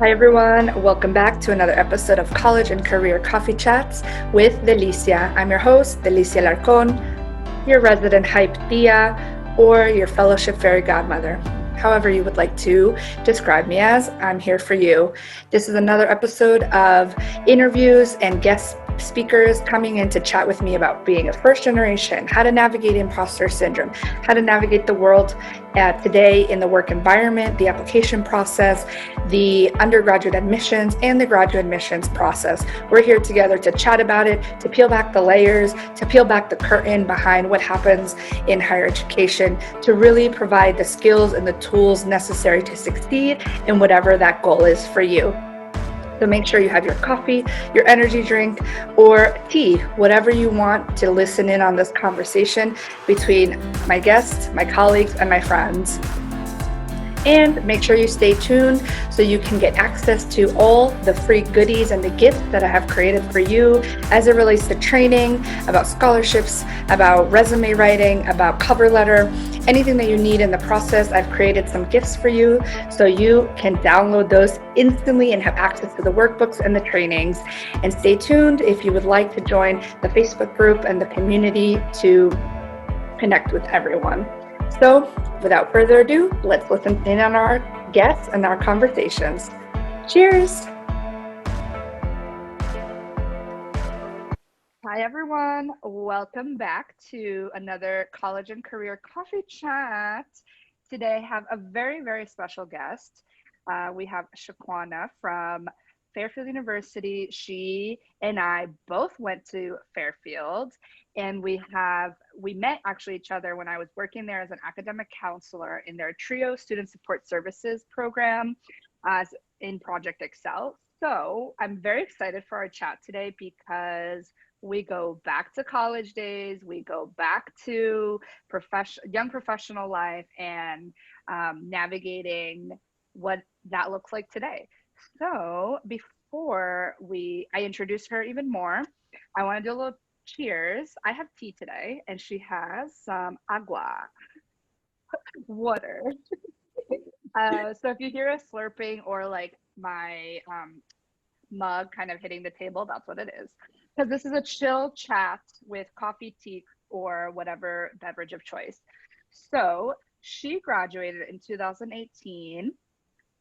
Hi everyone, welcome back to another episode of College and Career Coffee Chats with Delicia. I'm your host, Delicia Larcon, your resident hype tia, or your fellowship fairy godmother. However you would like to describe me as, I'm here for you. This is another episode of interviews and guest speakers coming in to chat with me about being a first generation, how to navigate imposter syndrome, how to navigate the world today in the work environment, the application process, the undergraduate admissions, and the graduate admissions process. We're here together to chat about it, to peel back the layers, to peel back the curtain behind what happens in higher education, to really provide the skills and the tools necessary to succeed in whatever that goal is for you. So make sure you have your coffee, your energy drink, or tea, whatever you want to listen in on this conversation between my guests, my colleagues, and my friends. And make sure you stay tuned so you can get access to all the free goodies and the gifts that I have created for you as it relates to training, about scholarships, about resume writing, about cover letter, anything that you need in the process. I've created some gifts for you so you can download those instantly and have access to the workbooks and the trainings. And stay tuned if you would like to join the Facebook group and the community to connect with everyone. So without further ado, let's listen in on our guests and our conversations. Cheers. Hi, everyone. Welcome back to another College and Career Coffee Chat. Today I have a very, very special guest. We have Shaquanna from Fairfield University. She and I both went to Fairfield, and we met actually each other when I was working there as an academic counselor in their TRIO Student Support Services program in Project Excel. So I'm very excited for our chat today because we go back to college days, we go back to young professional life, and navigating what that looks like today. So before I introduce her even more, I want to do a little cheers. I have tea today, and she has some agua, water. So if you hear us slurping or like my mug kind of hitting the table, that's what it is. Because this is a chill chat with coffee, tea, or whatever beverage of choice. So she graduated in 2018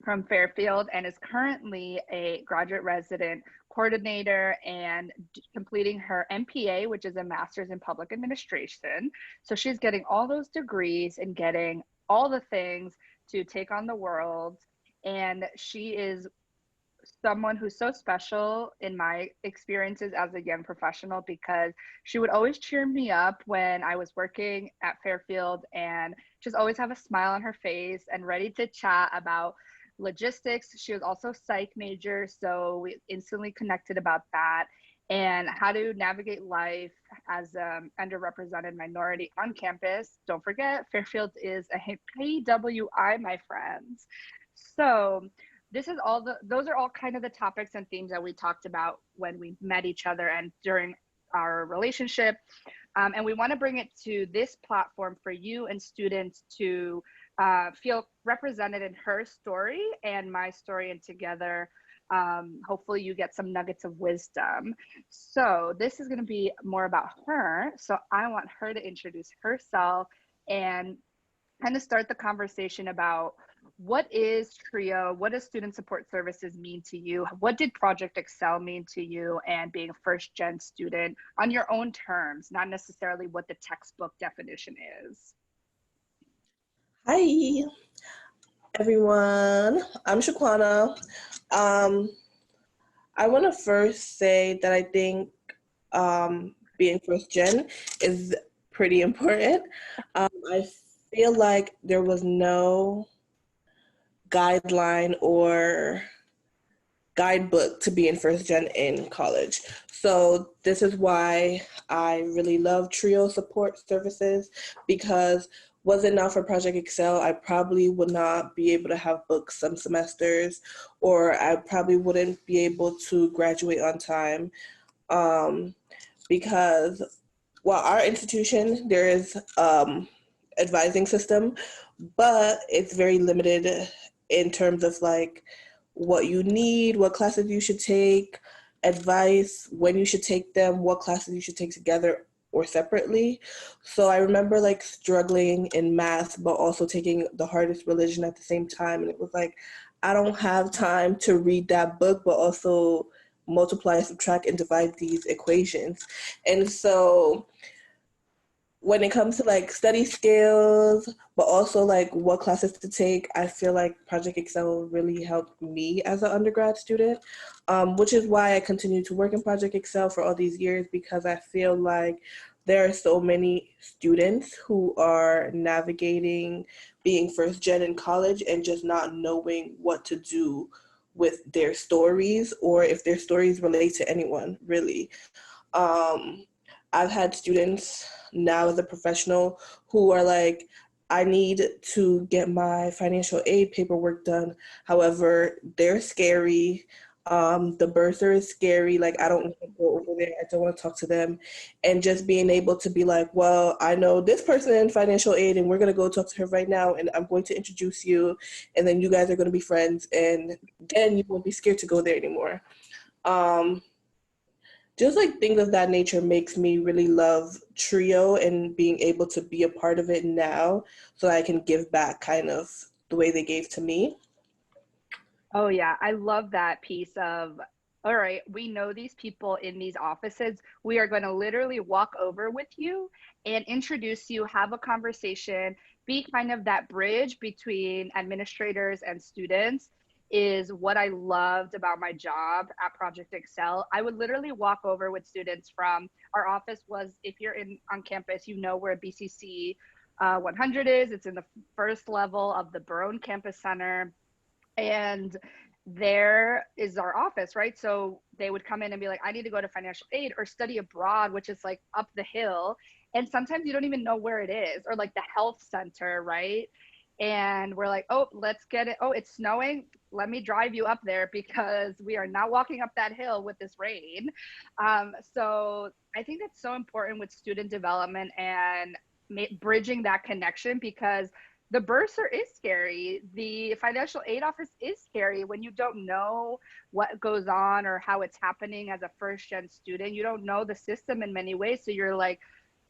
from Fairfield and is currently a graduate resident coordinator and completing her MPA, which is a master's in public administration. So she's getting all those degrees and getting all the things to take on the world. And she is someone who's so special in my experiences as a young professional because she would always cheer me up when I was working at Fairfield, and just always have a smile on her face and ready to chat about logistics. She was also psych major, so we instantly connected about that and how to navigate life as an underrepresented minority on campus. Don't forget, Fairfield is a PWI, my friends. So those are all kind of the topics and themes that we talked about when we met each other and during our relationship. And we want to bring it to this platform for you and students to feel represented in her story and my story, and together hopefully you get some nuggets of wisdom. So this is going to be more about her, so I want her to introduce herself and kind of start the conversation about what is TRIO, what does student support services mean to you, what did Project Excel mean to you, and being a first gen student on your own terms, not necessarily what the textbook definition is. Hi, everyone. I'm Shaquanna. I want to first say that I think being first gen is pretty important. I feel like there was no guideline or guidebook to being first gen in college. So this is why I really love TRIO support services, because was it not for Project Excel, I probably would not be able to have books some semesters, or I probably wouldn't be able to graduate on time. Because while our institution, there is advising system, but it's very limited in terms of like what you need, what classes you should take, advice, when you should take them, what classes you should take together or separately. So I remember like struggling in math, but also taking the hardest religion at the same time. And it was like, I don't have time to read that book, but also multiply, subtract, and divide these equations. And so when it comes to like study skills, but also like what classes to take, I feel like Project Excel really helped me as an undergrad student, which is why I continue to work in Project Excel for all these years, because I feel like there are so many students who are navigating being first gen in college and just not knowing what to do with their stories, or if their stories relate to anyone, really. Um, I've had students now as a professional who are like, I need to get my financial aid paperwork done. However, they're scary. The bursar is scary. Like, I don't want to go over there. I don't want to talk to them. And just being able to be like, well, I know this person in financial aid, and we're going to go talk to her right now, and I'm going to introduce you, and then you guys are going to be friends, and then you won't be scared to go there anymore. Um, just like things of that nature makes me really love Trio and being able to be a part of it now, so I can give back kind of the way they gave to me. Oh yeah, I love that piece of, all right, we know these people in these offices. We are going to literally walk over with you and introduce you, have a conversation, be kind of that bridge between administrators and students is what I loved about my job at Project Excel. I would literally walk over with students from our office was, if you're in on campus, you know where BCC 100 is. It's in the first level of the Barone Campus Center, and there is our office, right? So they would come in and be like, I need to go to financial aid or study abroad, which is like up the hill. And sometimes you don't even know where it is, or like the health center, right? And we're like, oh, let's get it. Oh, it's snowing. Let me drive you up there because we are not walking up that hill with this rain. So I think that's so important with student development and bridging that connection, because the bursar is scary. The financial aid office is scary when you don't know what goes on or how it's happening as a first gen student. You don't know the system in many ways. So you're like,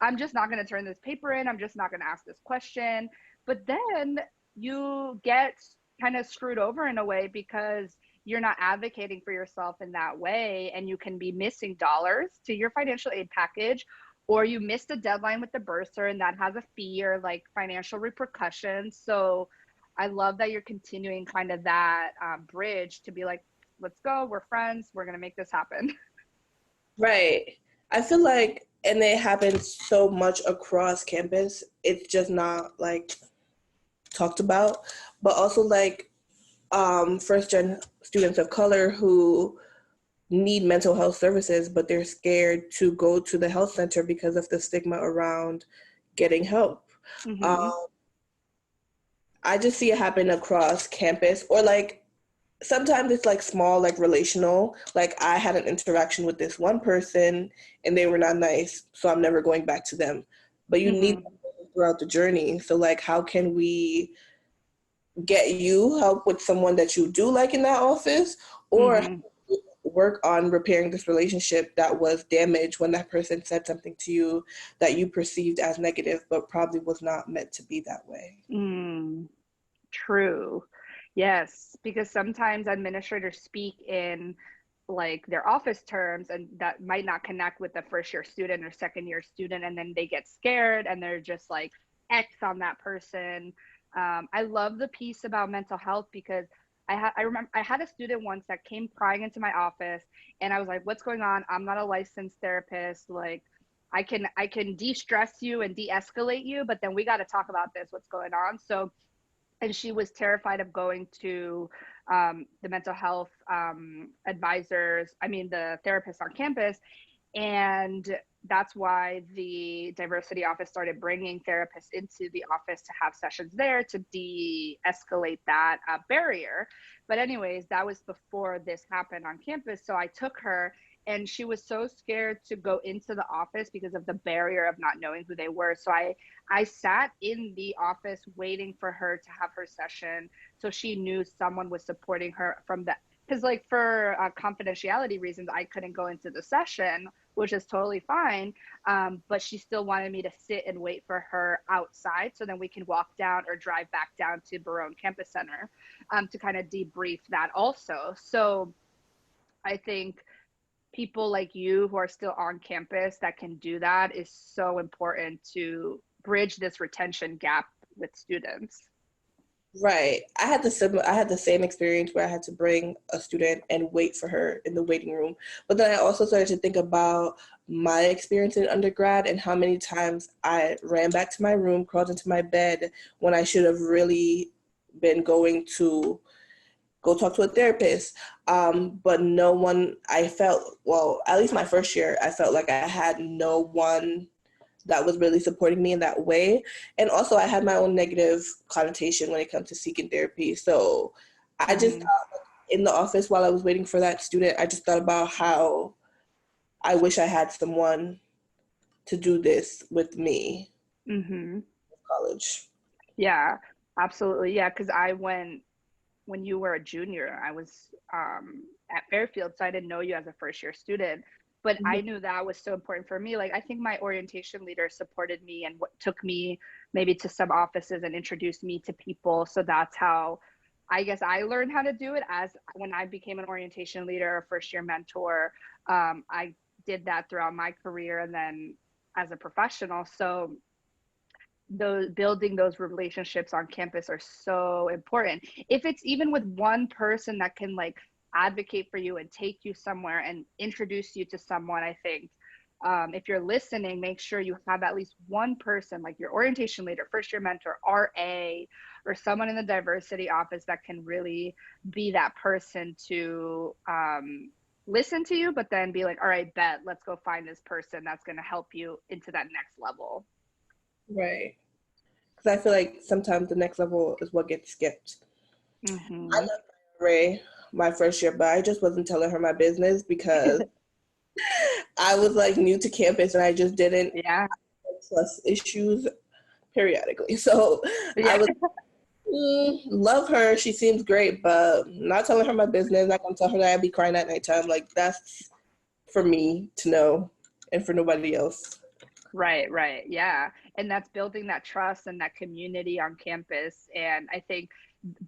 I'm just not going to turn this paper in. I'm just not going to ask this question. But then you get kind of screwed over in a way because you're not advocating for yourself in that way. And you can be missing dollars to your financial aid package, or you missed a deadline with the bursar and that has a fee or like financial repercussions. So I love that you're continuing kind of that bridge to be like, let's go, we're friends, we're going to make this happen. Right. I feel like, and it happens so much across campus, it's just not like talked about, but also like first gen students of color who need mental health services, but they're scared to go to the health center because of the stigma around getting help. Mm-hmm. Um, I just see it happen across campus, or like sometimes it's like small, like relational. Like I had an interaction with this one person and they were not nice, so I'm never going back to them. But you need Mm-hmm. them throughout the journey. So like, how can we get you help with someone that you do like in that office, or Mm-hmm. work on repairing this relationship that was damaged when that person said something to you that you perceived as negative, but probably was not meant to be that way. Mm, true. Yes, because sometimes administrators speak in like their office terms and that might not connect with the first year student or second year student, and then they get scared and they're just like X on that person. I love the piece about mental health because I remember I had a student once that came crying into my office, and I was like, what's going on? I'm not a licensed therapist. Like, I can de-stress you and de-escalate you, but then we got to talk about this, what's going on. So, and she was terrified of going to the mental health advisors, I mean, the therapists on campus. And that's why the diversity office started bringing therapists into the office to have sessions there to de-escalate that barrier. But anyways, that was before this happened on campus. So I took her, and she was so scared to go into the office because of the barrier of not knowing who they were. So I sat in the office waiting for her to have her session, so she knew someone was supporting her from that. Because like for confidentiality reasons, I couldn't go into the session, which is totally fine. But she still wanted me to sit and wait for her outside, so then we can walk down or drive back down to Barone Campus Center to kind of debrief that also. So I think people like you who are still on campus that can do that is so important to bridge this retention gap with students. Right. I had the same experience where I had to bring a student and wait for her in the waiting room. But then I also started to think about my experience in undergrad and how many times I ran back to my room, crawled into my bed when I should have really been going to go talk to a therapist. But no one, I felt, well, at least my first year, I felt like I had no one that was really supporting me in that way. And also I had my own negative connotation when it comes to seeking therapy. So I just thought, like, in the office while I was waiting for that student, I just thought about how I wish I had someone to do this with me in college. Yeah, absolutely. Yeah, because I went when you were a junior, I was at Fairfield, so I didn't know you as a first year student. But I knew that was so important for me. Like, I think my orientation leader supported me and what took me maybe to some offices and introduced me to people. So that's how I guess I learned how to do it. As when I became an orientation leader, a first year mentor, I did that throughout my career and then as a professional. So those building those relationships on campus are so important. If it's even with one person that can like advocate for you and take you somewhere and introduce you to someone, I think if you're listening, make sure you have at least one person, like your orientation leader, first year mentor, RA, or someone in the diversity office that can really be that person to listen to you, but then be like, all right, bet, let's go find this person that's going to help you into that next level. Right. Because I feel like sometimes the next level is what gets skipped. I loved Ray my first year, but I just wasn't telling her my business because I was like new to campus and I just didn't trust issues periodically. So I was love her. She seems great, but not telling her my business. Not gonna tell her that I'd be crying at nighttime. Like, that's for me to know and for nobody else. Right. Yeah. And that's building that trust and that community on campus. And I think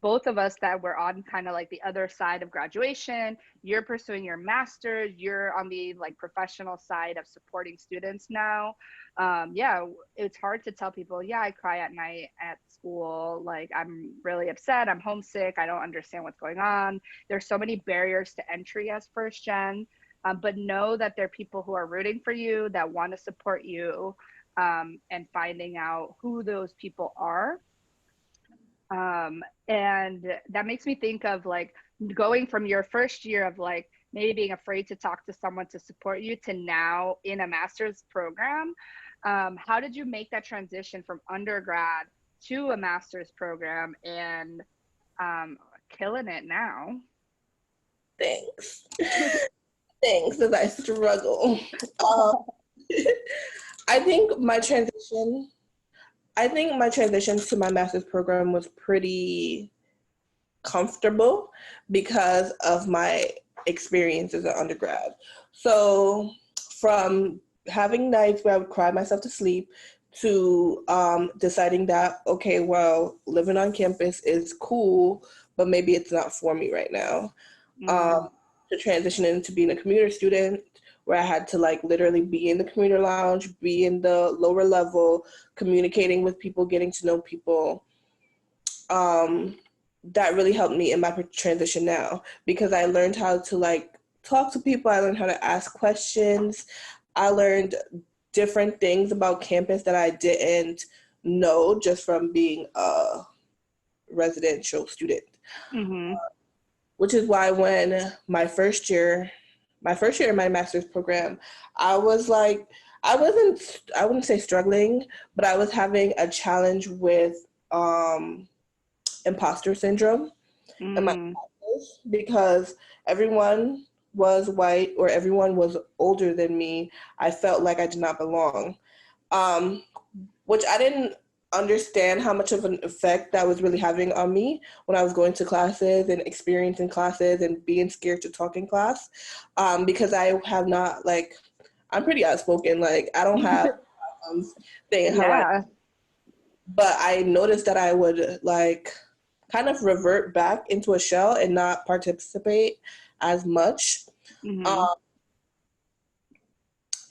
both of us that were on kind of like the other side of graduation, you're pursuing your master's, you're on the like professional side of supporting students now. Yeah, it's hard to tell people, yeah, I cry at night at school. Like, I'm really upset. I'm homesick. I don't understand what's going on. There's so many barriers to entry as first gen. But know that there are people who are rooting for you, that want to support you, and finding out who those people are. And that makes me think of like going from your first year of like maybe being afraid to talk to someone to support you to now in a master's program. How did you make that transition from undergrad to a master's program and killing it now? Thanks. Thanks, as I struggle. I think my transition to my master's program was pretty comfortable because of my experience as an undergrad. So from having nights where I would cry myself to sleep to deciding that, okay, well, living on campus is cool, but maybe it's not for me right now. To transition into being a commuter student where I had to like literally be in the commuter lounge, be in the lower level, communicating with people, getting to know people. That really helped me in my transition now because I learned how to like talk to people. I learned how to ask questions. I learned different things about campus that I didn't know just from being a residential student. Which is why when my first year in my master's program, I was like, I wouldn't say struggling, but I was having a challenge with imposter syndrome in my classes because everyone was white or everyone was older than me, I felt like I did not belong. Which I didn't understand how much of an effect that was really having on me when I was going to classes and experiencing classes and being scared to talk in class. Because I have not, like, I'm pretty outspoken. Like, I don't have saying how I, Yeah. but I noticed that I would, like, kind of revert back into a shell and not participate as much. Mm-hmm. Um,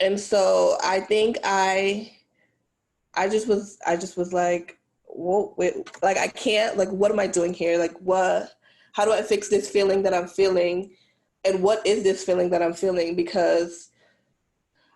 and so I think I just was like, whoa, wait, like I can't, like, what am I doing here? Like, how do I fix this feeling that I'm feeling? And what is this feeling that I'm feeling? Because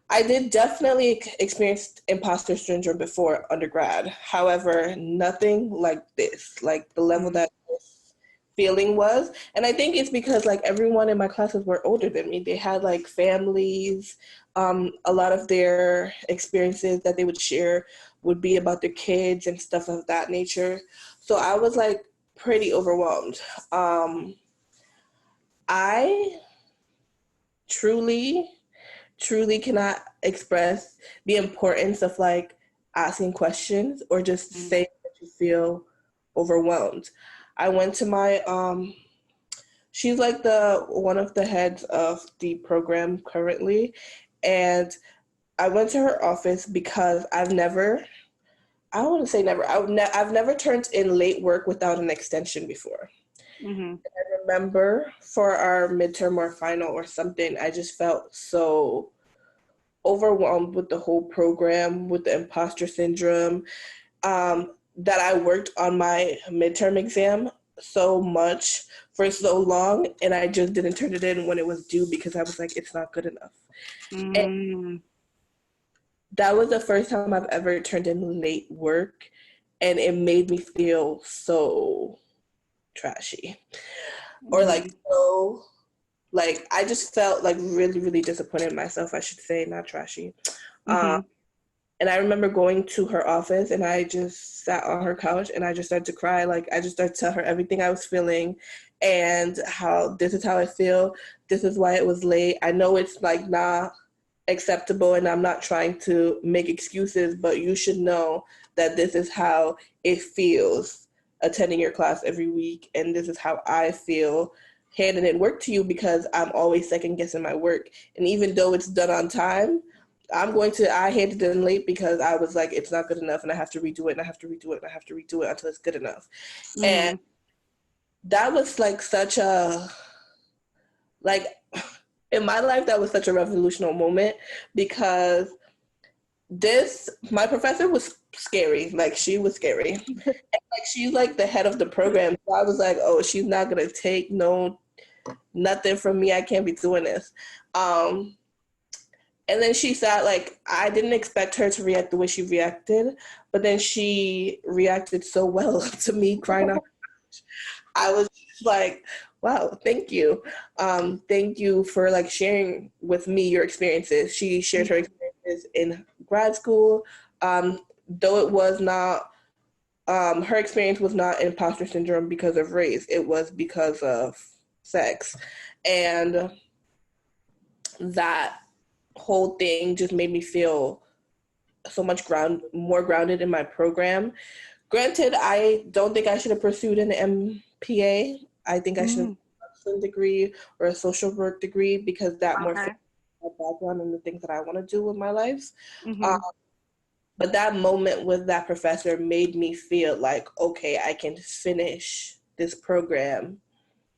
I did definitely experience imposter syndrome before undergrad. However, nothing like this, like the level Mm-hmm. that this feeling was. And I think it's because like everyone in my classes were older than me. They had like families. A lot of their experiences that they would share would be about their kids and stuff of that nature. So I was like pretty overwhelmed. I truly truly cannot express the importance of like asking questions or just saying that you feel overwhelmed. I went to my she's like the one of the heads of the program currently, and I went to her office because I don't want to say never, I've never turned in late work without an extension before. Mm-hmm. I remember for our midterm or final or something, I just felt so overwhelmed with the whole program, with the imposter syndrome, that I worked on my midterm exam so much for so long, and I just didn't turn it in when it was due because I was like, it's not good enough. And Mm-hmm. that was the first time I've ever turned in late work, and it made me feel so trashy. Or like so like I just felt like really, really disappointed in myself, I should say, not trashy. Um, Mm-hmm. And I remember going to her office and I just sat on her couch and I just started to cry. Like I just started to tell her everything I was feeling and how this is how I feel. This is why it was late. I know it's like not acceptable and I'm not trying to make excuses, but you should know that this is how it feels attending your class every week. And this is how I feel handing in work to you because I'm always second guessing my work. And even though it's done on time, I handed it in late because I was like, it's not good enough and I have to redo it and I have to redo it and I have to redo it until it's good enough. And Mm-hmm. that was like like, in my life, that was such a revolutionary moment because my professor was scary. Like, she was scary. And, like, she's like the head of the program. So I was like, oh, she's not going to take nothing from me. I can't be doing this. Um, And then she sat like I didn't expect her to react the way she reacted, but then she reacted so well to me crying out. I was just like, wow, thank you. Thank you for like sharing with me your experiences. She shared her experiences in grad school. Though it was not her experience was not imposter syndrome because of race. It was because of sex. And that whole thing just made me feel so much more grounded in my program. Granted, I don't think I should have pursued an MPA. I think I should have Mm-hmm. a medicine degree or a social work degree because that more Okay. fits my background and the things that I want to do with my life. Mm-hmm. But that moment with that professor made me feel like, okay, I can finish this program.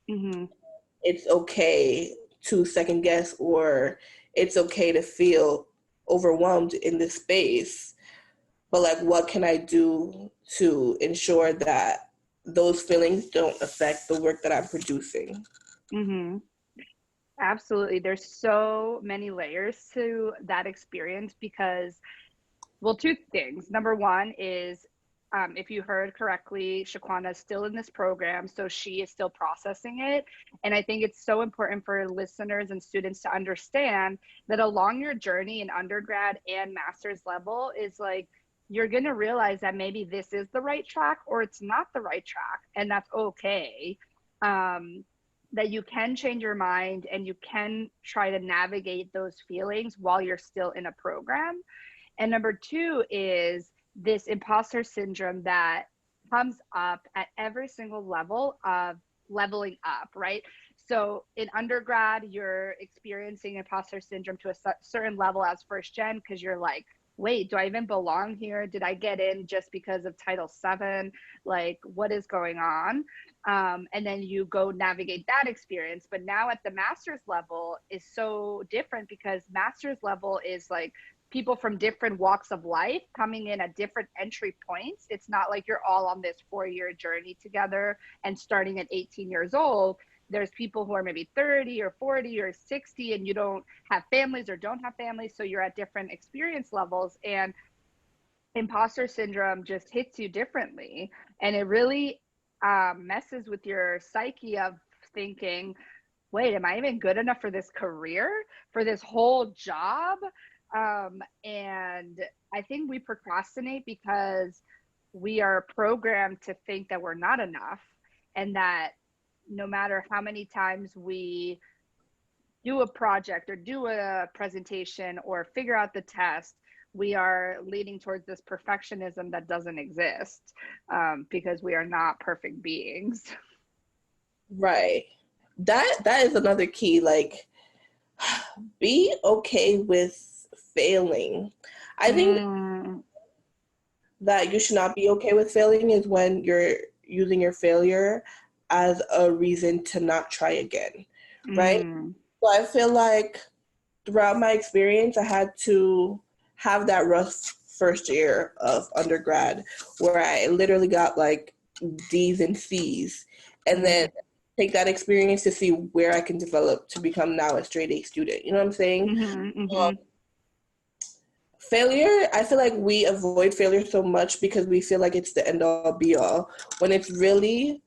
Mm-hmm. It's okay to second guess, or it's okay to feel overwhelmed in this space, but like what can I do to ensure that those feelings don't affect the work that I'm producing? Mm-hmm. Absolutely. There's so many layers to that experience because, well, two things. Number one is, if you heard correctly, Shaquanna is still in this program, so she is still processing it. And I think it's so important for listeners and students to understand that along your journey in undergrad and master's level is like, you're going to realize that maybe this is the right track or it's not the right track, and that's okay. Um, that you can change your mind and you can try to navigate those feelings while you're still in a program. And number two is this imposter syndrome that comes up at every single level of leveling up, right? So in undergrad, you're experiencing imposter syndrome to a certain level as first gen because you're like, wait, do I even belong here? Did I get in just because of Title VII? Like, what is going on? And then you go navigate that experience. But now at the master's level is so different because master's level is like people from different walks of life coming in at different entry points. It's not like you're all on this 4-year journey together and starting at 18 years old. There's people who are maybe 30 or 40 or 60 and you don't have families or don't have families. So you're at different experience levels, and imposter syndrome just hits you differently. And it really messes with your psyche of thinking, wait, am I even good enough for this career, for this whole job? And I think we procrastinate because we are programmed to think that we're not enough, and that no matter how many times we do a project or do a presentation or figure out the test, we are leading towards this perfectionism that doesn't exist, because we are not perfect beings. Right. That is another key. Like, be okay with failing. I think that you should not be okay with failing is when you're using your failure as a reason to not try again, right? So I feel like throughout my experience, I had to have that rough first year of undergrad where I literally got like D's and C's, and then take that experience to see where I can develop to become now a straight A student. You know what I'm saying? Failure, I feel like we avoid failure so much because we feel like it's the end all be all, when it's really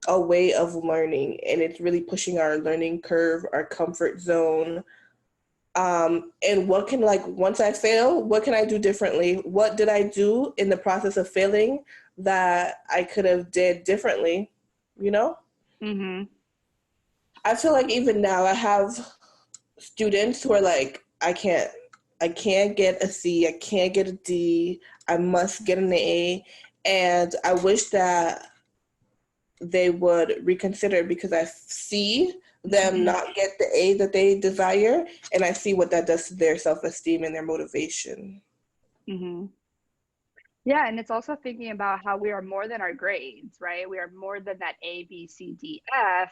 a way of learning, and it's really pushing our learning curve, our comfort zone. And what can, like, once I fail, what can I do differently? What did I do in the process of failing that I could have did differently, you know? I feel like even now I have students who are like, I can't get a C, I can't get a D, I must get an A. And I wish that they would reconsider, because I see them not get the A that they desire, and I see what that does to their self-esteem and their motivation. Yeah, and it's also thinking about how we are more than our grades, right? We are more than that A, B, C, D, F,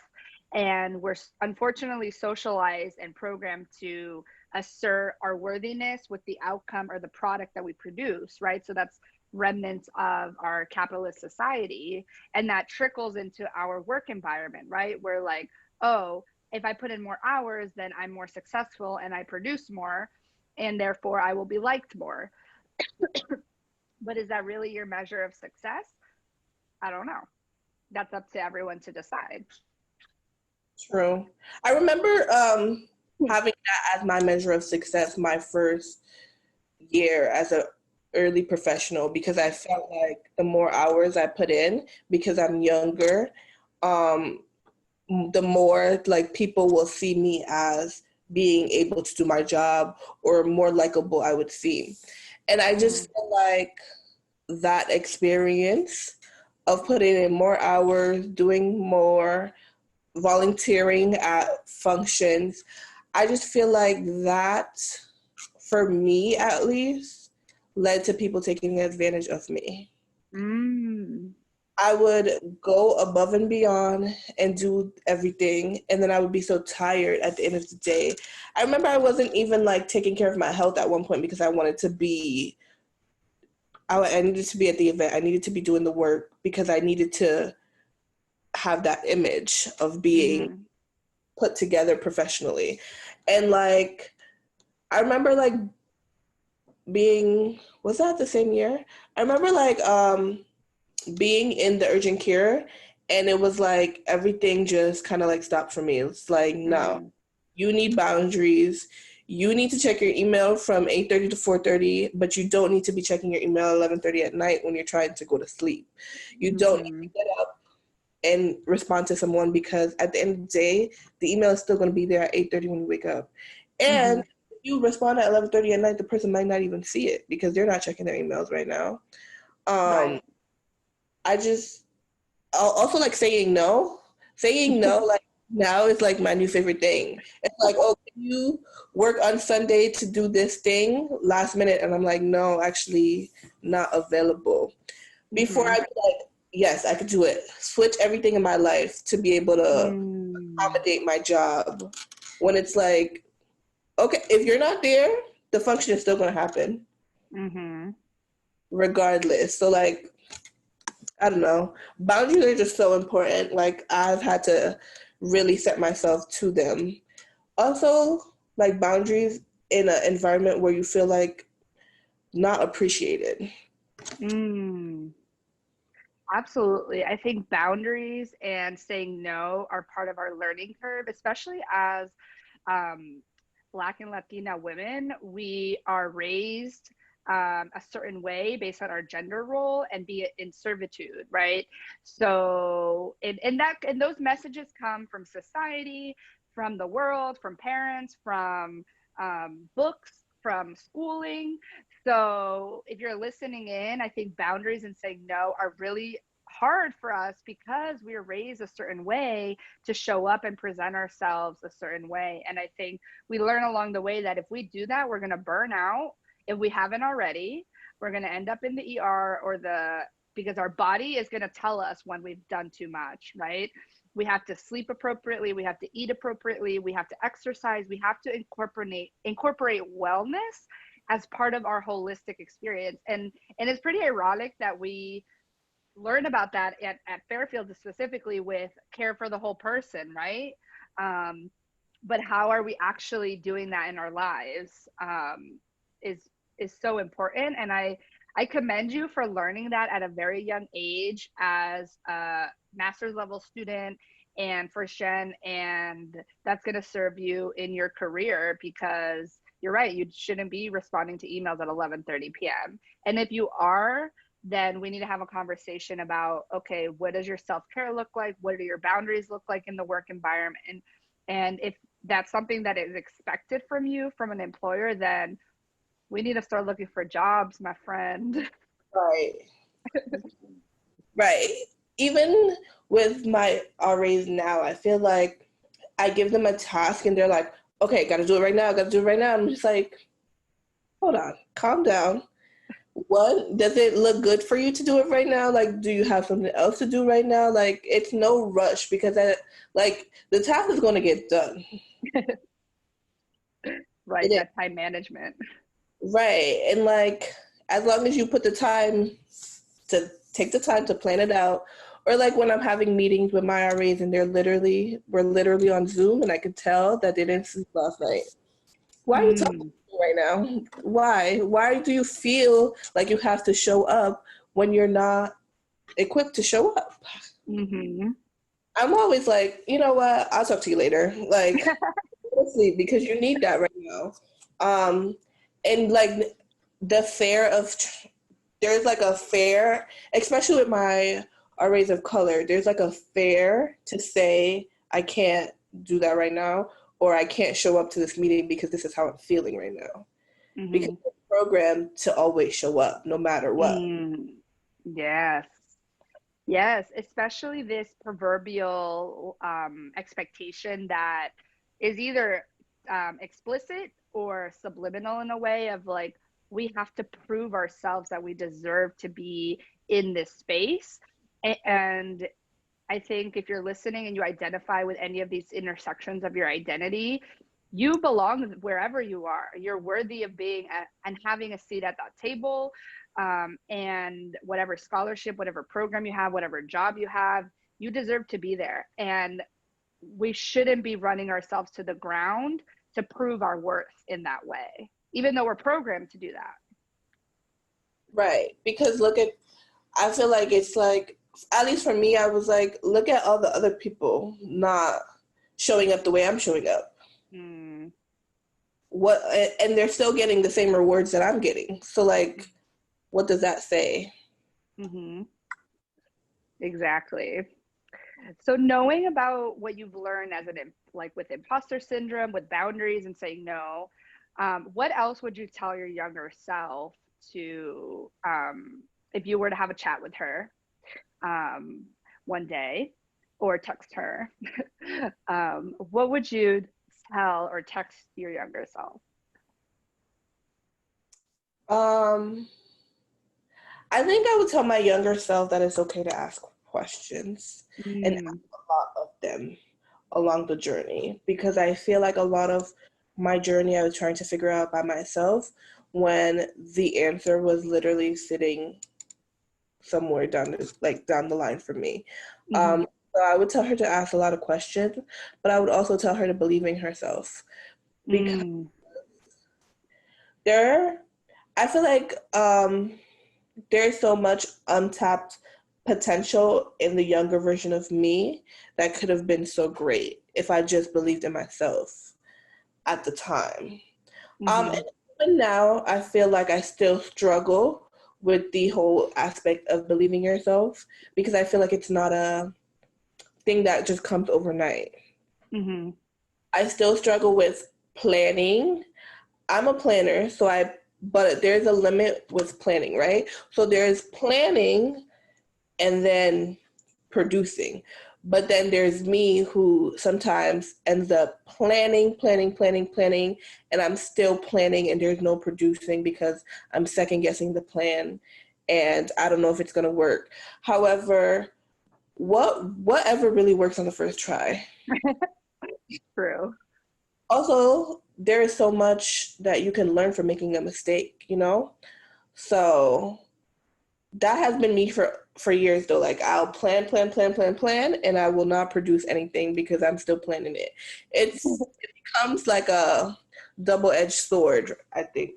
and we're unfortunately socialized and programmed to assert our worthiness with the outcome or the product that we produce, right? So that's remnants of our capitalist society, and that trickles into our work environment, right? We're like, oh, if I put in more hours, then I'm more successful and I produce more, and therefore I will be liked more. But is that really your measure of success? I don't know. That's up to everyone to decide. True. I remember having that as my measure of success my first year as a early professional, because I felt like the more hours I put in, because I'm younger, the more like people will see me as being able to do my job, or more likable I would seem. And I just feel like that experience of putting in more hours, doing more, volunteering at functions, I just feel like that, for me at least, led to people taking advantage of me. I would go above and beyond and do everything, and then I would be so tired at the end of the day. I remember I wasn't even like taking care of my health at one point because I wanted to be, I needed to be at the event. I needed to be doing the work because I needed to have that image of being put together professionally. And like, I remember like being, was that the same year? I remember like being in the urgent care, and it was like everything just kind of like stopped for me. It's like, no, you need boundaries. You need to check your email from 8:30 to 4:30, but you don't need to be checking your email 11:30 at night when you're trying to go to sleep. You don't need to get up and respond to someone, because at the end of the day, the email is still going to be there at 8:30 when you wake up. And if you respond at 11:30 at night, the person might not even see it because they're not checking their emails right now. Right. Also like saying no, like now is like my new favorite thing. It's like, oh, can you work on Sunday to do this thing last minute? And I'm like, no, actually not available. Before I'd be like, yes, I could do it. Switch everything in my life to be able to accommodate my job. When it's like, okay, if you're not there, the function is still going to happen. Regardless. So like, I don't know. Boundaries are just so important. Like, I've had to really set myself to them. Also, like, boundaries in an environment where you feel like not appreciated. Absolutely. I think boundaries and saying no are part of our learning curve, especially as Black and Latina women. We are raised a certain way based on our gender role and be in servitude, right? So, and those messages come from society, from the world, from parents, from books, from schooling. So if you're listening in, I think boundaries and saying no are really hard for us because we are raised a certain way to show up and present ourselves a certain way. And I think we learn along the way that if we do that, we're going to burn out. If we haven't already, we're going to end up in the ER because our body is going to tell us when we've done too much, right? We have to sleep appropriately. We have to eat appropriately. We have to exercise. We have to incorporate wellness as part of our holistic experience. And it's pretty ironic that we learn about that at Fairfield, specifically with care for the whole person, right? But how are we actually doing that in our lives is so important. And I commend you for learning that at a very young age as a master's level student and first gen, and that's going to serve you in your career, because you're right, you shouldn't be responding to emails at 11:30 p.m. And if you are, then we need to have a conversation about, okay, what does your self-care look like? What do your boundaries look like in the work environment? And if that's something that is expected from you, from an employer, then we need to start looking for jobs, my friend. Right. Right. Even with my RAs now, I feel like I give them a task and they're like, okay, gotta do it right now, I'm just like, hold on, calm down. What, does it look good for you to do it right now? Like, do you have something else to do right now? Like, it's no rush, because the task is going to get done. Right, that time management. Right. And like, as long as you put the time to take the time to plan it out, or like when I'm having meetings with my RAs and we're literally on Zoom and I could tell that they didn't sleep last night. Why are you talking to me right now? Why do you feel like you have to show up when you're not equipped to show up? I'm always like, you know what? I'll talk to you later. Like, honestly, because you need that right now. And like the fear of, there's like a fear, especially with my RAs of color, there's like a fear to say, I can't do that right now, or I can't show up to this meeting because this is how I'm feeling right now. Because we're programmed to always show up no matter what. Yes, especially this proverbial expectation that is either explicit or subliminal, in a way of like, we have to prove ourselves that we deserve to be in this space. And I think if you're listening and you identify with any of these intersections of your identity, you belong wherever you are. You're worthy of being and having a seat at that table. And whatever scholarship, whatever program you have, whatever job you have, you deserve to be there. And we shouldn't be running ourselves to the ground to prove our worth in that way, even though we're programmed to do that. Right. Because I feel like it's like, at least for me, I was like, look at all the other people not showing up the way I'm showing up. And they're still getting the same rewards that I'm getting. So like, what does that say? Exactly. So knowing about what you've learned as like with imposter syndrome, with boundaries and saying no, what else would you tell your younger self to, if you were to have a chat with her one day or text her, what would you tell or text your younger self? Um, I think I would tell my younger self that it's okay to ask questions and ask Mm, a lot of them along the journey, because I feel like a lot of my journey I was trying to figure out by myself when the answer was literally sitting somewhere down the line for me. hmm So I would tell her to ask a lot of questions, but I would also tell her to believe in herself, because mm, there I feel like there's so much untapped potential in the younger version of me that could have been so great if I just believed in myself at the time. hmm And even now, I feel like I still struggle with the whole aspect of believing yourself, because I feel like it's not a thing that just comes overnight. hmm I still struggle with planning. I'm a planner, but there's a limit with planning, right? So there's planning and then producing. But then there's me who sometimes ends up planning, and I'm still planning and there's no producing because I'm second guessing the plan and I don't know if it's gonna work. However, whatever really works on the first try. True. Also, there is so much that you can learn from making a mistake, you know? So that has been me for years though. Like I'll plan, and I will not produce anything because I'm still planning it. It becomes like a double-edged sword, I think.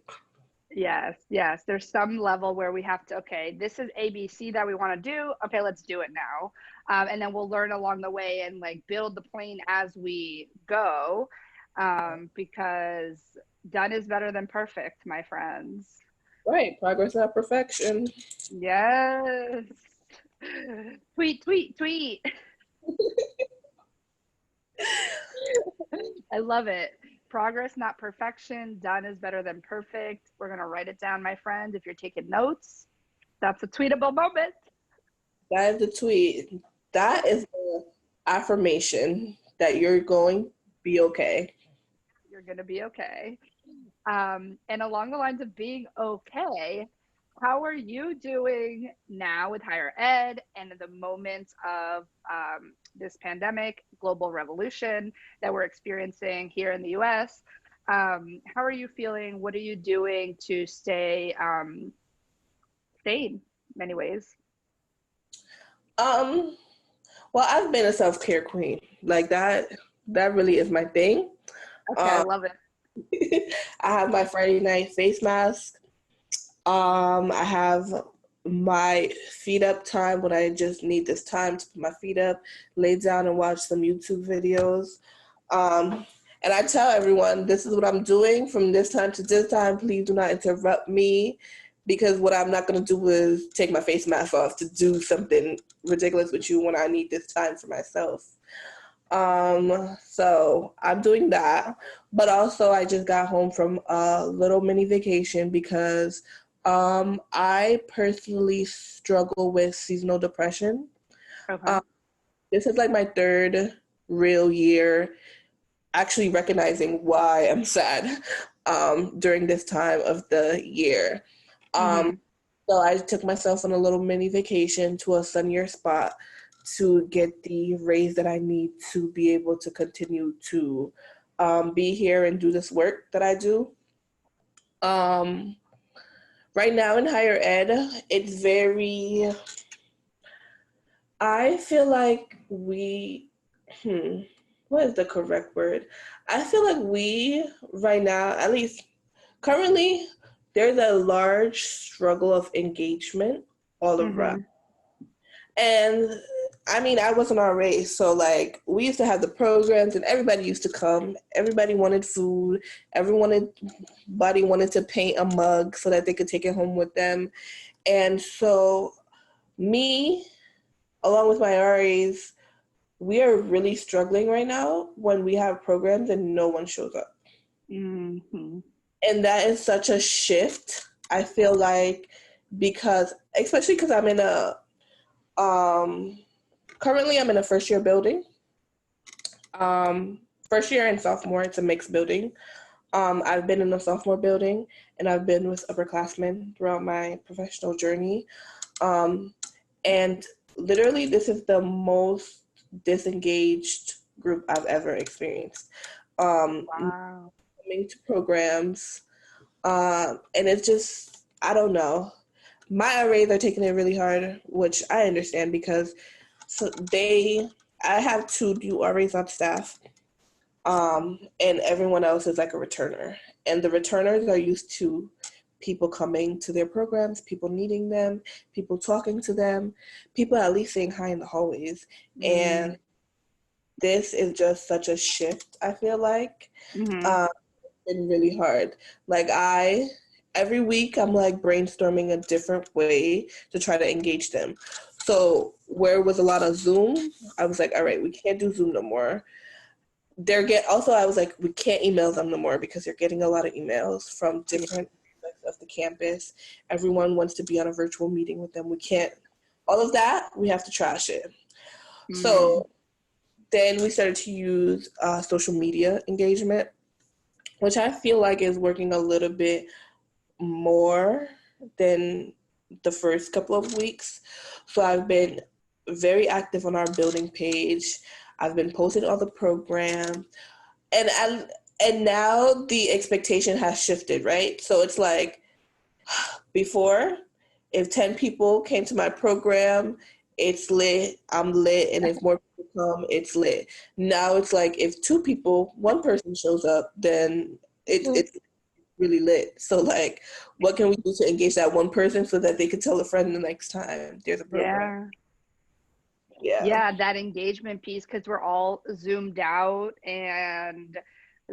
Yes, yes. There's some level where we have to, okay, this is ABC that we want to do. Okay, let's do it now. And then we'll learn along the way and like build the plane as we go. Because done is better than perfect, my friends. Right, progress not perfection. Yes. Tweet, tweet, tweet. I love it. Progress, not perfection. Done is better than perfect. We're going to write it down, my friend. If you're taking notes, that's a tweetable moment. That is the tweet. That is the affirmation that you're going to be okay. You're going to be okay. And along the lines of being okay, how are you doing now with higher ed and the moments of this pandemic, global revolution that we're experiencing here in the US? How are you feeling? What are you doing to stay sane in many ways? Um, well, I've been a self-care queen. Like that really is my thing. Okay, I Um, love it. I have my Friday night face mask. I have my feet up time when I just need this time to put my feet up, lay down and watch some YouTube videos. And I tell everyone, this is what I'm doing from this time to this time. Please do not interrupt me, because what I'm not going to do is take my face mask off to do something ridiculous with you when I need this time for myself. So I'm doing that, but also I just got home from a little mini vacation because I personally struggle with seasonal depression. Okay. Um, this is like my third real year actually recognizing why I'm sad during this time of the year. Um, Mm-hmm. so I took myself on a little mini vacation to a sunnier spot to get the raise that I need to be able to continue to be here and do this work that I do. Um, right now in higher ed, it's very, I feel like what is the correct word? I feel like we, right now, at least currently, there's a large struggle of engagement all around. Mm-hmm. And I mean, I wasn't our race, so like we used to have the programs, and everybody used to come. Everybody wanted food. Everybody wanted to paint a mug so that they could take it home with them. And so me, along with my RAs, we are really struggling right now when we have programs and no one shows up. Mm-hmm. And that is such a shift, I feel like, because, especially because I'm in a, currently I'm in a first year building. First year and sophomore, it's a mixed building. I've been in the sophomore building and I've been with upperclassmen throughout my professional journey. And literally, this is the most disengaged group I've ever experienced. Wow. Coming to programs, and it's just, I don't know. My RAs are taking it really hard, which I understand because I have 2 new RAs on staff. And everyone else is like a returner. And the returners are used to people coming to their programs, people needing them, people talking to them, people at least saying hi in the hallways. And this is just such a shift, I feel like. Mm-hmm. It's been really hard. Like every week I'm like brainstorming a different way to try to engage them. So where it was a lot of Zoom, I was like, all right, we can't do Zoom no more. I was like, we can't email them no more because they're getting a lot of emails from different aspects of the campus. Everyone wants to be on a virtual meeting with them. We can't, all of that, we have to trash it. Mm-hmm. So then we started to use social media engagement, which I feel like is working a little bit more than the first couple of weeks. So I've been very active on our building page. I've been posting all the programs, and now the expectation has shifted, right? So it's like before, if 10 people came to my program, it's lit, I'm lit, and if more people come, it's lit. Now it's like if 2 people, 1 person shows up, then it's really lit. So like, what can we do to engage that 1 person so that they could tell a friend the next time there's a program? Yeah, that engagement piece, because we're all zoomed out and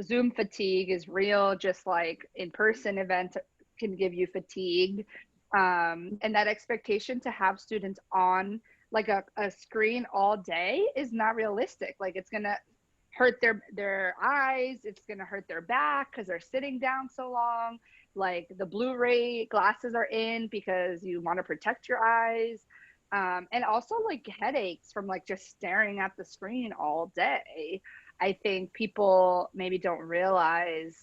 Zoom fatigue is real, just like in-person events can give you fatigue. And that expectation to have students on like a screen all day is not realistic. Like it's gonna hurt their eyes, it's gonna hurt their back because they're sitting down so long. Like the Blu-ray glasses are in because you want to protect your eyes. And also like headaches from like just staring at the screen all day. I think people maybe don't realize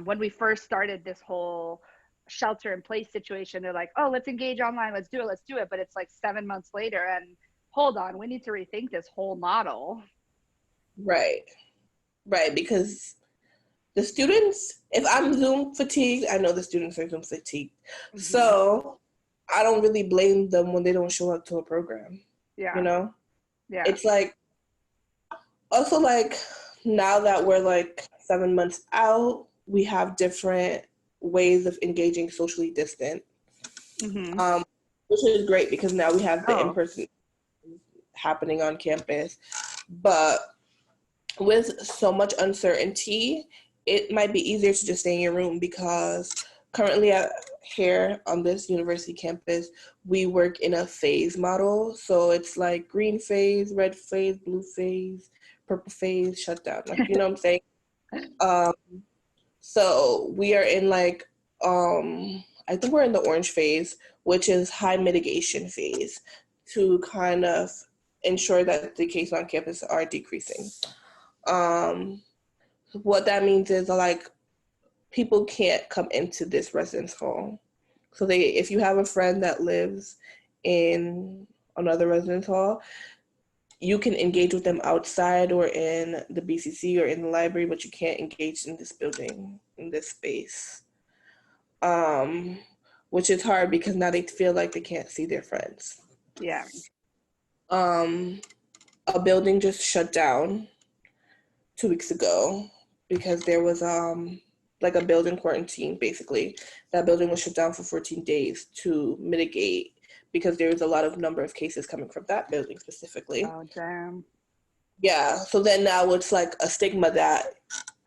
when we first started this whole shelter in place situation, they're like, oh, let's engage online, let's do it. But it's like 7 months later, and hold on, we need to rethink this whole model. Right, right, because the students, if I'm Zoom fatigued, I know the students are Zoom fatigued. Mm-hmm. So I don't really blame them when they don't show up to a program. Yeah. You know? Yeah. It's like, also like now that we're like 7 months out, we have different ways of engaging socially distant, which is great because now we have the in-person happening on campus. But with so much uncertainty, it might be easier to just stay in your room because currently here on this university campus, we work in a phase model. So it's like green phase, red phase, blue phase, purple phase, shutdown. Like, you know what I'm saying? So we are in like, I think we're in the orange phase, which is high mitigation phase to kind of ensure that the cases on campus are decreasing. What that means is like people can't come into this residence hall. So if you have a friend that lives in another residence hall, you can engage with them outside or in the BCC or in the library, but you can't engage in this building, in this space. Which is hard because now they feel like they can't see their friends. Yeah. A building just shut down 2 weeks ago because there was like a building quarantine, basically. That building was shut down for 14 days to mitigate because there was a lot of number of cases coming from that building specifically. Oh, damn. Yeah, so then now it's like a stigma that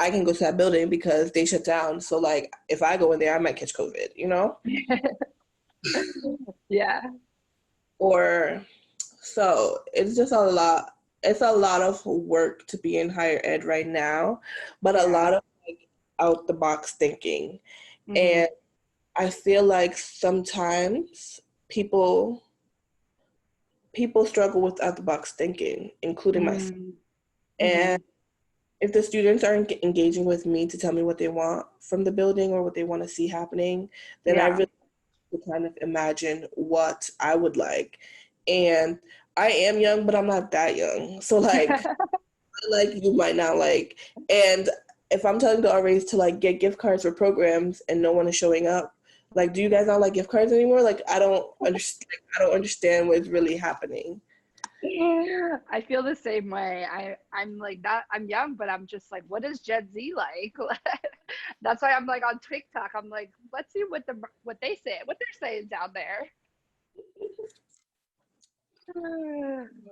I can go to that building because they shut down. So like if I go in there, I might catch COVID, you know? Yeah. Or so it's just a lot it's a lot of work to be in higher ed right now, but a Yeah. lot of like out the box thinking. Mm-hmm. And I feel like sometimes people struggle with out the box thinking, including myself. Mm-hmm. And if the students aren't engaging with me to tell me what they want from the building or what they want to see happening, then I Yeah. really to kind of imagine what I would like. And I am young, but I'm not that young. So like you might not like. And if I'm telling the RAs to like get gift cards for programs and no one is showing up, like, do you guys not like gift cards anymore? Like, I don't understand. I don't understand what's really happening. I feel the same way. I'm like that. I'm young, but I'm just like, what is Gen Z like? That's why I'm like on TikTok. I'm like, let's see what they say, what they're saying down there.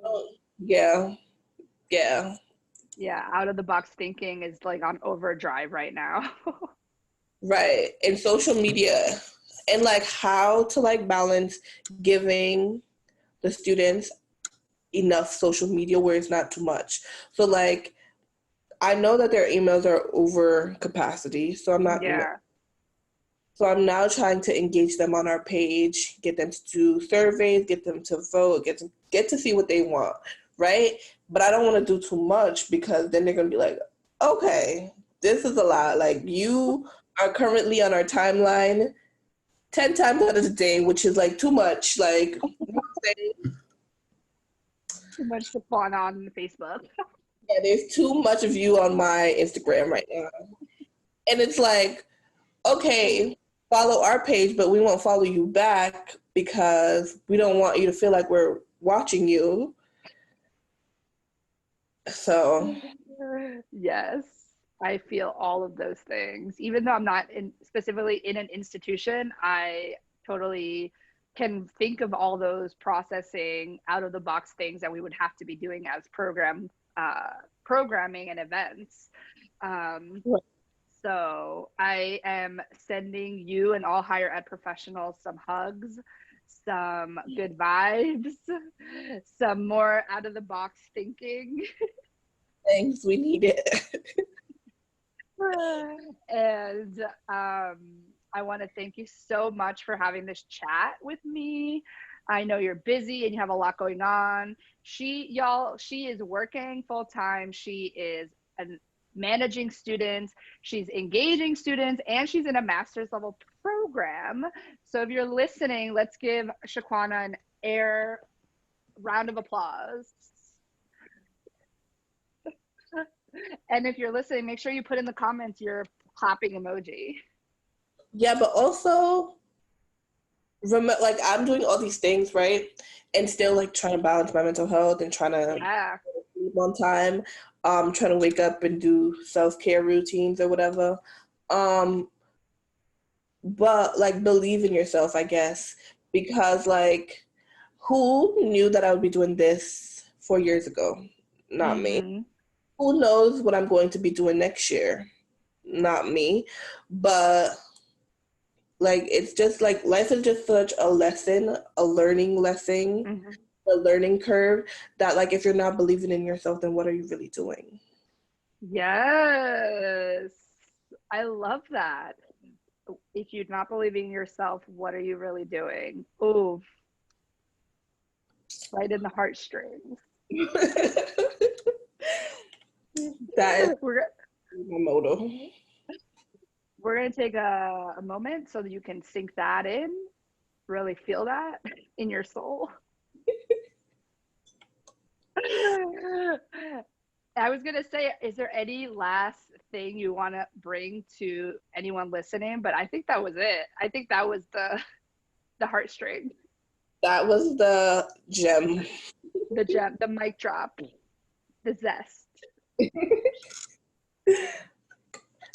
Oh, yeah, yeah, Yeah, out of the box thinking is like on overdrive right now. right. And social media, and like how to like balance giving the students enough social media where it's not too much. So like I know that their emails are over capacity, so Yeah. I'm now trying to engage them on our page, get them to do surveys, get them to vote, get to see what they want, right? But I don't want to do too much because then they're gonna be like, okay, this is a lot. Like you are currently on our timeline 10 times out of the day, which is like too much. Like, you know what I'm saying? Too much to fun on Facebook. Yeah, there's too much of you on my Instagram right now. And it's like, okay, follow our page, but we won't follow you back because we don't want you to feel like we're watching you. So, Yes, I feel all of those things. Even though I'm not specifically in an institution, I totally can think of all those processing out of the box things that we would have to be doing as programming and events. Um, so I am sending you and all higher ed professionals some hugs, some good vibes, some more out of the box thinking. thanks, we need it. And I want to thank you so much for having this chat with me. I know you're busy and you have a lot going on. She is working full time. She is an, managing students. She's engaging students, and she's in a master's level program. So if you're listening, let's give Shaquanna an air round of applause. And if you're listening, make sure you put in the comments your clapping emoji. Yeah, but also remember, like I'm doing all these things, right? And still like trying to balance my mental health and trying to Yeah. sleep on time, trying to wake up and do self-care routines or whatever. Um, but like believe in yourself, I guess, because like who knew that I would be doing this 4 years ago? Not me. Mm-hmm. Who knows what I'm going to be doing next year? Not me. But like it's just like life is just such a lesson, a learning lesson, Mm-hmm. a learning curve that like if you're not believing in yourself, then what are you really doing? Yes. I love that. If you're not believing in yourself, what are you really doing? Oh, right in the heartstrings. That is We're my motto. we're gonna take a moment so that you can sink that in, really feel that in your soul. I was gonna say, is there any last thing you want to bring to anyone listening? But I think that was it. I think that was the heartstring, That was the gem. the gem, the mic drop, the zest.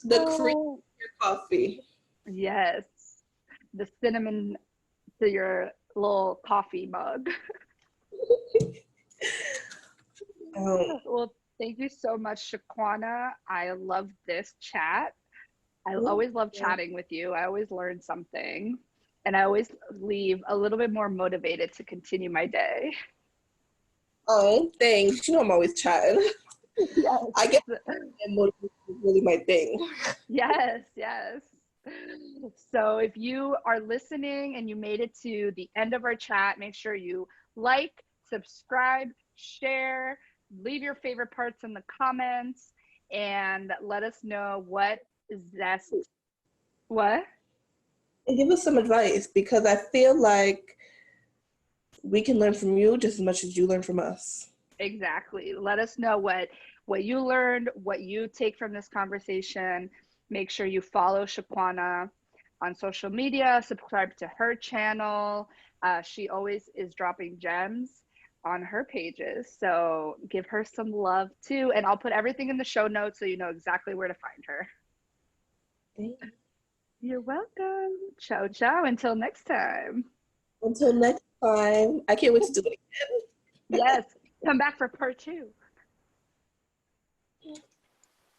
The cream Oh, coffee. yes, the cinnamon to your little coffee mug. Um, Well, thank you so much, Shaquanna. I love this chat. I always love chatting with you. I always learn something, and I always leave a little bit more motivated to continue my day. Oh, thanks. You know I'm always chatting. Yes. I guess motivation is really my thing. Yes, yes. So if you are listening and you made it to the end of our chat, make sure you like, subscribe, share, leave your favorite parts in the comments, and let us know what zest. What? And give us some advice, because I feel like we can learn from you just as much as you learn from us. Exactly. Let us know what you learned, what you take from this conversation. Make sure you follow Shaquanna on social media, subscribe to her channel. She always is dropping gems on her pages. So give her some love too. And I'll put everything in the show notes so you know exactly where to find her. Thank you. You're welcome. Ciao, ciao. Until next time. Until next time, I can't wait to do it again. Yes. Come back for part 2.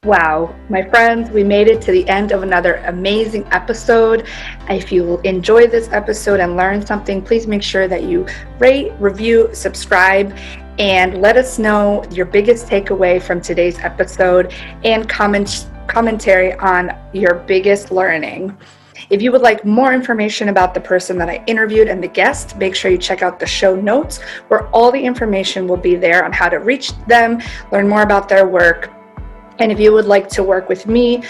Wow, my friends, we made it to the end of another amazing episode. If you enjoyed this episode and learned something, please make sure that you rate, review, subscribe, and let us know your biggest takeaway from today's episode and commentary on your biggest learning. If you would like more information about the person that I interviewed and the guest, make sure you check out the show notes where all the information will be there on how to reach them, learn more about their work. And if you would like to work with me,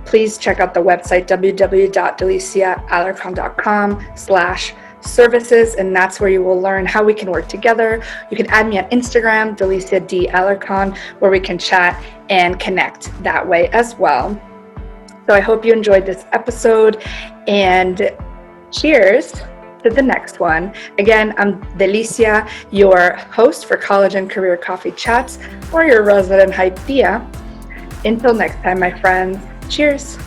please check out the website www.deliciaalarcon.com/services, and that's where you will learn how we can work together. You can add me on Instagram, Delicia D. Alarcon, where we can chat and connect that way as well. So I hope you enjoyed this episode, and cheers to the next one. Again, I'm Delicia, your host for College and Career Coffee Chats, or your resident hype Tia. Until next time, my friends, cheers.